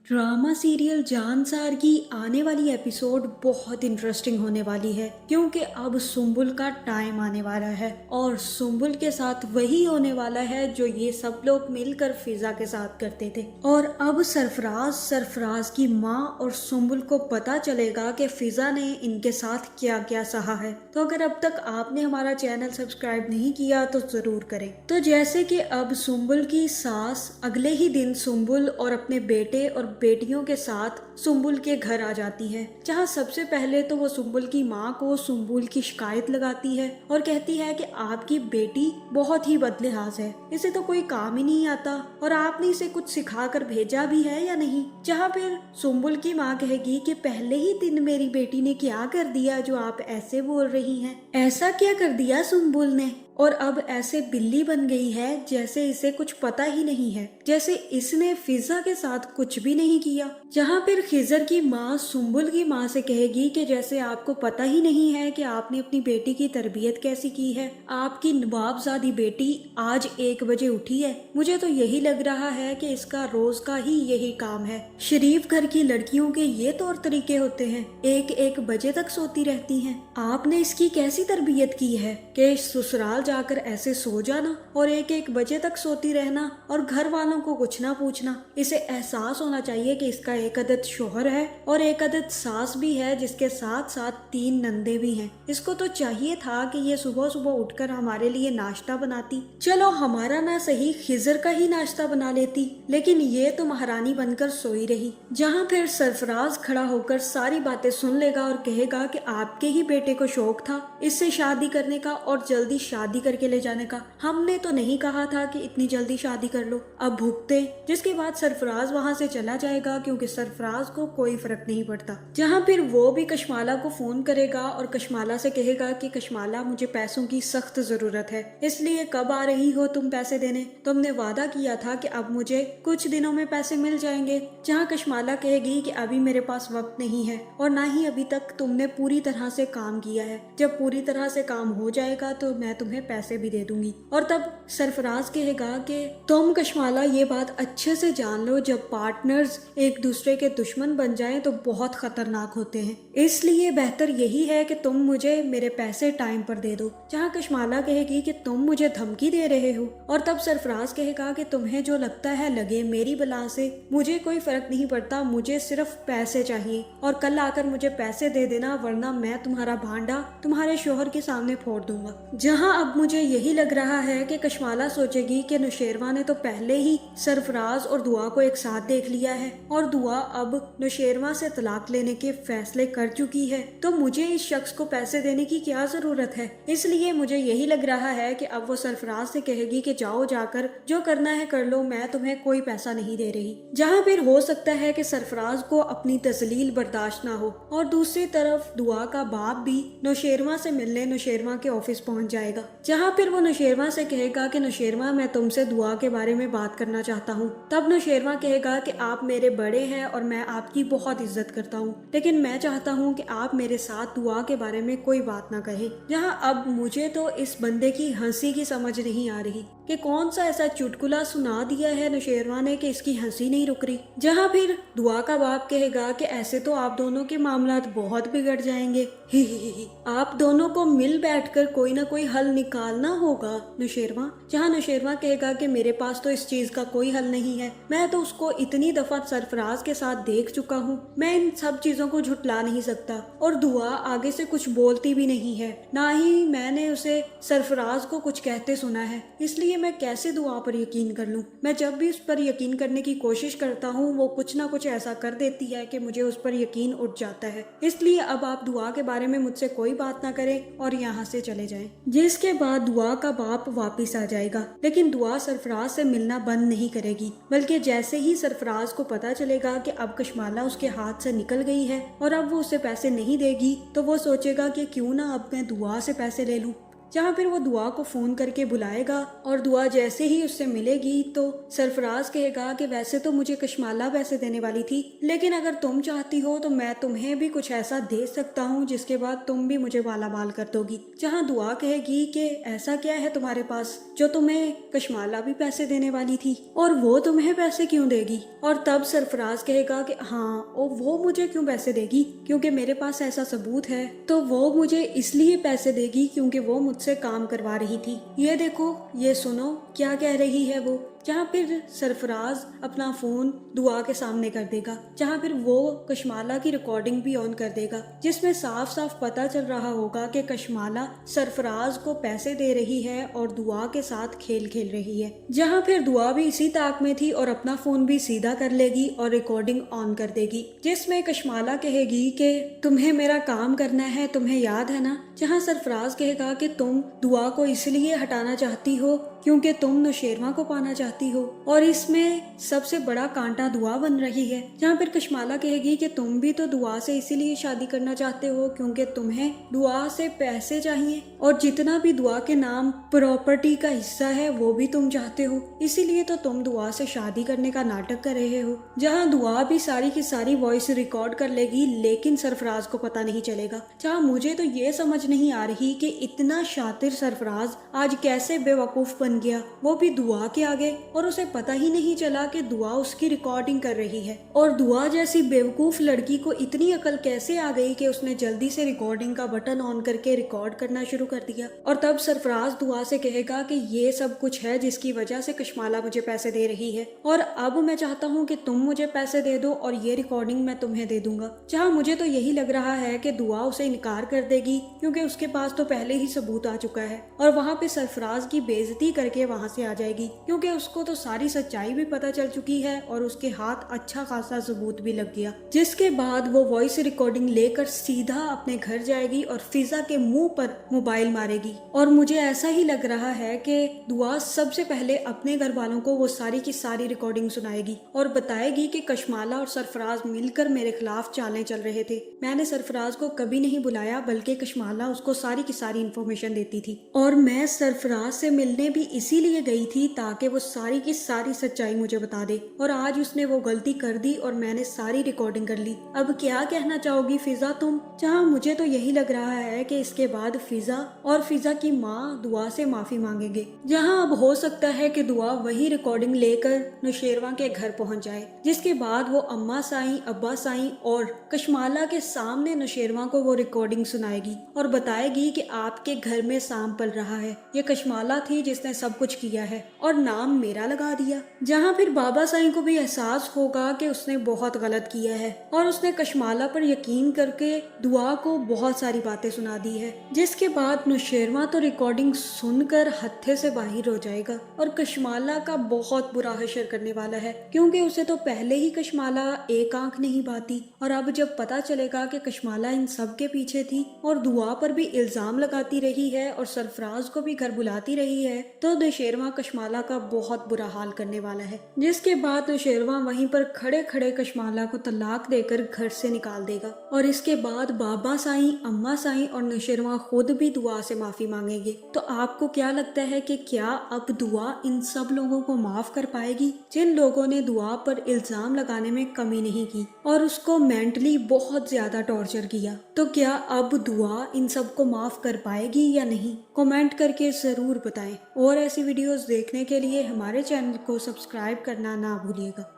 Drama serial Jansar की आने वाली एपिसोड बहुत इंटरेस्टिंग होने वाली है क्योंकि अब सुम्बुल का टाइम आने वाला है और सुम्बुल के साथ वही होने वाला है जो ये सब लोग मिलकर फिजा के साथ करते थे। और अब सरफराज की माँ और सुम्बुल को पता चलेगा कि फिजा ने इनके साथ क्या क्या सहा है। तो अगर अब तक आपने हमारा चैनल सब्सक्राइब नहीं किया तो जरूर करें। तो जैसे कि अब सुम्बुल की सास अगले ही दिन सुम्बुल और अपने बेटे और बेटियों के साथ सुम्बुल के घर आ जाती है, जहां सबसे पहले तो वो सुम्बुल की माँ को सुम्बुल की शिकायत लगाती है और कहती है कि आपकी बेटी बहुत ही बदलिहाज है, इसे तो कोई काम ही नहीं आता और आपने इसे कुछ सिखा कर भेजा भी है या नहीं। जहाँ फिर सुम्बुल की माँ कहेगी कि पहले ही दिन मेरी बेटी ने क्या कर दिया जो आप ऐसे बोल रही हैं, ऐसा क्या कर दिया सुम्बुल ने, और अब ऐसे बिल्ली बन गई है जैसे इसे कुछ पता ही नहीं है, जैसे इसने फिजा के साथ कुछ भी नहीं किया। जहाँ फिर खिजर की माँ सुम्बुल की माँ से कहेगी कि जैसे आपको पता ही नहीं है कि आपने अपनी बेटी की तरबियत कैसी की है, आपकी नवाबजादी बेटी आज 1 बजे उठी है, मुझे तो यही लग रहा है कि इसका रोज का ही यही काम है। शरीफ घर की लड़कियों के ये तौर तरीके होते हैं, 1-1 बजे तक सोती रहती हैं। आपने इसकी कैसी तरबियत की है कि ससुराल जाकर ऐसे सो जाना और 1-1 बजे तक सोती रहना और घर वालों को कुछ ना पूछना। इसे एहसास होना चाहिए कि इसका एक अदद शोहर है और एक अदद सास भी है, जिसके साथ साथ 3 नंदे भी हैं। इसको तो चाहिए था कि ये सुबह सुबह उठकर हमारे लिए नाश्ता बनाती, चलो हमारा ना सही खिजर का ही नाश्ता बना लेती, लेकिन ये तो महारानी बनकर सोई रही। जहाँ फिर सरफराज खड़ा होकर सारी बातें सुन लेगा और कहेगा कि आपके ही बेटे को शौक था इससे शादी करने का और जल्दी शादी करके ले जाने का, हमने तो नहीं कहा था कि इतनी जल्दी शादी कर लो, अब भुगते। जिसके बाद सरफराज वहां से चला जाएगा क्योंकि सरफराज को कोई फर्क नहीं पड़ता। जहां फिर वो भी कशमाला को फोन करेगा और कशमाला से कहेगा कि कशमाला मुझे पैसों की सख्त जरूरत है, इसलिए कब आ रही हो तुम पैसे देने, तुमने वादा किया था कि अब मुझे कुछ दिनों में पैसे मिल जाएंगे। जहाँ कशमाला कहेगी कि अभी मेरे पास वक्त नहीं है और ना ही अभी तक तुमने पूरी तरह से काम किया है, जब पूरी तरह से काम हो जाएगा तो मैं तुम्हें पैसे भी दे दूंगी। और तब सरफराज कहेगा कि तुम कशमाला ये बात अच्छे से जान लो, जब पार्टनर्स एक दूसरे के दुश्मन बन जाएं तो बहुत खतरनाक होते हैं, इसलिए बेहतर यही है कि तुम मुझे मेरे पैसे टाइम पर दे दो। जहाँ कशमाला कहेगी कि तुम मुझे धमकी दे रहे हो, और तब सरफराज कहेगा कि तुम्हें जो लगता है लगे, मेरी बला से मुझे कोई फर्क नहीं पड़ता, मुझे सिर्फ पैसे चाहिए और कल आकर मुझे पैसे दे देना, वरना मैं तुम्हारा भांडा तुम्हारे शोहर के सामने फोड़ दूंगा। जहाँ अब मुझे यही लग रहा है कि कशमाला सोचेगी कि नौशेरवा ने तो पहले ही सरफराज और दुआ को एक साथ देख लिया है और दुआ अब नौशेरवा से तलाक लेने के फैसले कर चुकी है, तो मुझे इस शख्स को पैसे देने की क्या जरूरत है। इसलिए मुझे यही लग रहा है कि अब वो सरफराज से कहेगी कि जाओ जाकर जो करना है कर लो, मैं तुम्हें कोई पैसा नहीं दे रही। जहाँ फिर हो सकता है कि सरफराज को अपनी तजलील बर्दाश्त ना हो और दूसरी तरफ दुआ का बाप भी नौशेरवा से मिलने नौशेरवा के ऑफिस पहुंच जाएगा। जहाँ फिर वो नौशेरवा से कहेगा कि नौशेरवा मैं तुमसे दुआ के बारे में बात करना चाहता हूँ। तब नौशेरवा कहेगा कि आप मेरे बड़े हैं और मैं आपकी बहुत इज्जत करता हूँ, लेकिन मैं चाहता हूँ कि आप मेरे साथ दुआ के बारे में कोई बात ना कहे। जहाँ अब मुझे तो इस बंदे की हंसी की समझ नहीं आ रही कि कौन सा ऐसा चुटकुला सुना दिया है नौशेरवा ने कि इसकी हंसी नहीं रुक रही। जहाँ फिर दुआ का बाप कहेगा कि ऐसे तो आप दोनों के मामलात बहुत बिगड़ जाएंगे, ही। आप दोनों को मिल बैठकर कोई ना कोई हल निकालना होगा नौशेरवा। जहाँ नौशेरवा कहेगा कि मेरे पास तो इस चीज का कोई हल नहीं है, मैं तो उसको इतनी दफा सरफराज के साथ देख चुका हूँ, मैं इन सब चीजों को झुटला नहीं सकता। और दुआ आगे से कुछ बोलती भी नहीं है, ना ही मैंने उसे सरफराज को कुछ कहते सुना है, इसलिए मैं कैसे दुआ पर यकीन कर लूं। मैं जब भी उस पर यकीन करने की कोशिश करता हूँ वो कुछ ना कुछ ऐसा कर देती है कि मुझे उस पर यकीन उठ जाता है। इसलिए अब आप दुआ के बारे में मुझसे कोई बात ना करें और यहाँ से चले जाएं। जिसके बाद दुआ का बाप वापिस आ जाएगा, लेकिन दुआ सरफराज से मिलना बंद नहीं करेगी, बल्कि जैसे ही सरफराज को पता चलेगा कि अब कशमाला उसके हाथ से निकल गई है और अब वो उसे पैसे नहीं देगी, तो वो सोचेगा कि क्यों ना अब मैं दुआ से पैसे ले लूं। जहाँ फिर वो दुआ को फोन करके बुलाएगा और दुआ जैसे ही उससे मिलेगी तो सरफराज कहेगा कि वैसे तो मुझे कशमाला पैसे देने वाली थी, लेकिन अगर तुम चाहती हो तो मैं तुम्हें भी कुछ ऐसा दे सकता हूँ जिसके बाद तुम भी मुझे वाला माल कर दोगी। जहाँ दुआ कहेगी कि ऐसा क्या है तुम्हारे पास जो तुम्हें कशमाला भी पैसे देने वाली थी और वो तुम्हें पैसे क्यों देगी। और तब सरफराज कहेगा कि हाँ वो मुझे क्यों पैसे देगी, क्योंकि मेरे पास ऐसा सबूत है। तो वो मुझे इसलिए पैसे देगी क्योंकि वो मुझसे काम करवा रही थी। ये देखो, ये सुनो क्या कह रही है वो। जहाँ फिर सरफराज अपना फोन दुआ के सामने कर देगा, जहाँ फिर वो कशमाला की रिकॉर्डिंग भी ऑन कर देगा, जिसमें साफ साफ पता चल रहा होगा कि कशमाला सरफराज को पैसे दे रही है और दुआ के साथ खेल खेल रही है। जहाँ फिर दुआ भी इसी ताक में थी और अपना फोन भी सीधा कर लेगी और रिकॉर्डिंग ऑन कर देगी, जिसमें कशमाला कहेगी कि तुम्हें मेरा काम करना है, तुम्हें याद है ना। जहाँ सरफराज कहेगा कि तुम दुआ को इसलिए हटाना चाहती हो क्योंकि तुम नौशेरवा को पाना चाहती हो और इसमें सबसे बड़ा कांटा दुआ बन रही है। जहाँ फिर कशमाला कहेगी कि तुम भी तो दुआ से इसीलिए शादी करना चाहते हो क्योंकि तुम्हें दुआ से पैसे चाहिए और जितना भी दुआ के नाम प्रॉपर्टी का हिस्सा है वो भी तुम चाहते हो, इसीलिए तो तुम दुआ से शादी करने का नाटक कर रहे हो। जहाँ दुआ भी सारी की सारी वॉइस रिकॉर्ड कर लेगी लेकिन सरफराज को पता नहीं चलेगा। जहाँ मुझे तो ये समझ नहीं आ रही कि इतना शातिर सरफराज आज कैसे बेवकूफ बन गया, वो भी दुआ के आगे, और उसे पता ही नहीं चला कि दुआ उसकी रिकॉर्डिंग कर रही है। और दुआ जैसी बेवकूफ लड़की को इतनी अकल कैसे आ गई कि उसने जल्दी से रिकॉर्डिंग का बटन ऑन करके रिकॉर्ड करना शुरू कर दिया। और तब सरफराज दुआ से कहेगा कि ये सब कुछ है जिसकी वजह से कशमाला मुझे पैसे दे रही है और अब मैं चाहता हूँ कि तुम मुझे पैसे दे दो और ये रिकॉर्डिंग मैं तुम्हें दे दूंगा। जहाँ मुझे तो यही लग रहा है कि दुआ उसे इनकार कर देगी क्योंकि उसके पास तो पहले ही सबूत आ चुका है और वहाँ पे सरफराज की बेइज्जती करके वहाँ से आ जाएगी क्योंकि उसको तो सारी सच्चाई भी पता चल चुकी है और उसके हाथ अच्छा खासा सबूत भी लग गया। जिसके बाद वो वॉइस रिकॉर्डिंग लेकर सीधा अपने घर जाएगी और फिजा के मुंह पर मोबाइल मारेगी। और मुझे ऐसा ही लग रहा है कि दुआ सबसे पहले अपने घर वालों को वो सारी की सारी रिकॉर्डिंग सुनाएगी और बताएगी कि कशमाला और सरफराज मिलकर मेरे खिलाफ चालें चल रहे थे। मैंने सरफराज को कभी नहीं बुलाया बल्कि कशमाला उसको सारी की सारी इन्फॉर्मेशन देती थी और मैं सरफराज से मिलने भी इसीलिए गई थी ताकि वो सारी की सारी सच्चाई मुझे बता दे। और आज उसने वो गलती कर दी और मैंने सारी रिकॉर्डिंग कर ली। अब क्या कहना चाहोगी फिजा तुम? जहाँ मुझे तो यही लग रहा है कि इसके बाद फिजा और फिजा की माँ दुआ से माफी मांगेंगे। जहाँ अब हो सकता है कि दुआ वही रिकॉर्डिंग लेकर नौशेरवा के घर पहुँच जाए, जिसके बाद वो अम्मा साईं, अब्बा साईं और कशमाला के सामने नौशेरवा को वो रिकॉर्डिंग सुनाएगी और बताएगी कि आपके घर में सांप पल रहा है, ये कशमाला थी जिसने सब कुछ किया है और नाम मेरा लगा दिया। जहाँ फिर बाबा साईं को भी एहसास होगा कि उसने बहुत गलत किया है और उसने कशमाला पर यकीन करके दुआ को बहुत सारी बातें सुना दी है। जिसके बाद नौशेरवा तो रिकॉर्डिंग सुनकर हत्थे से बाहर हो जाएगा और कशमाला का बहुत बुरा हशर करने वाला है क्योंकि उसे तो पहले ही कशमाला एक आंख नहीं पाती और अब जब पता चलेगा कि कशमाला इन सब के पीछे थी और दुआ पर भी इल्जाम लगाती रही है और सरफराज को भी घर बुलाती रही है तो नौशेरवा कशमाला का बहुत बुरा हाल करने वाला है। जिसके बाद नौशेरवा वहीं पर खड़े खड़े कशमाला को तलाक देकर घर से निकाल देगा और इसके बाद बाबा साईं, अम्मा साईं और नौशेरवा खुद भी दुआ से माफी मांगेंगे। तो आपको क्या लगता है कि क्या अब दुआ इन सब लोगों को माफ कर पाएगी जिन लोगों ने दुआ पर इल्जाम लगाने में कमी नहीं की और उसको मेंटली बहुत ज्यादा टॉर्चर किया? तो क्या अब दुआ इन सबको माफ कर पाएगी या नहीं? कमेंट करके जरूर बताएं और ऐसी वीडियोस देखने के लिए हमारे चैनल को सब्सक्राइब करना ना भूलिएगा।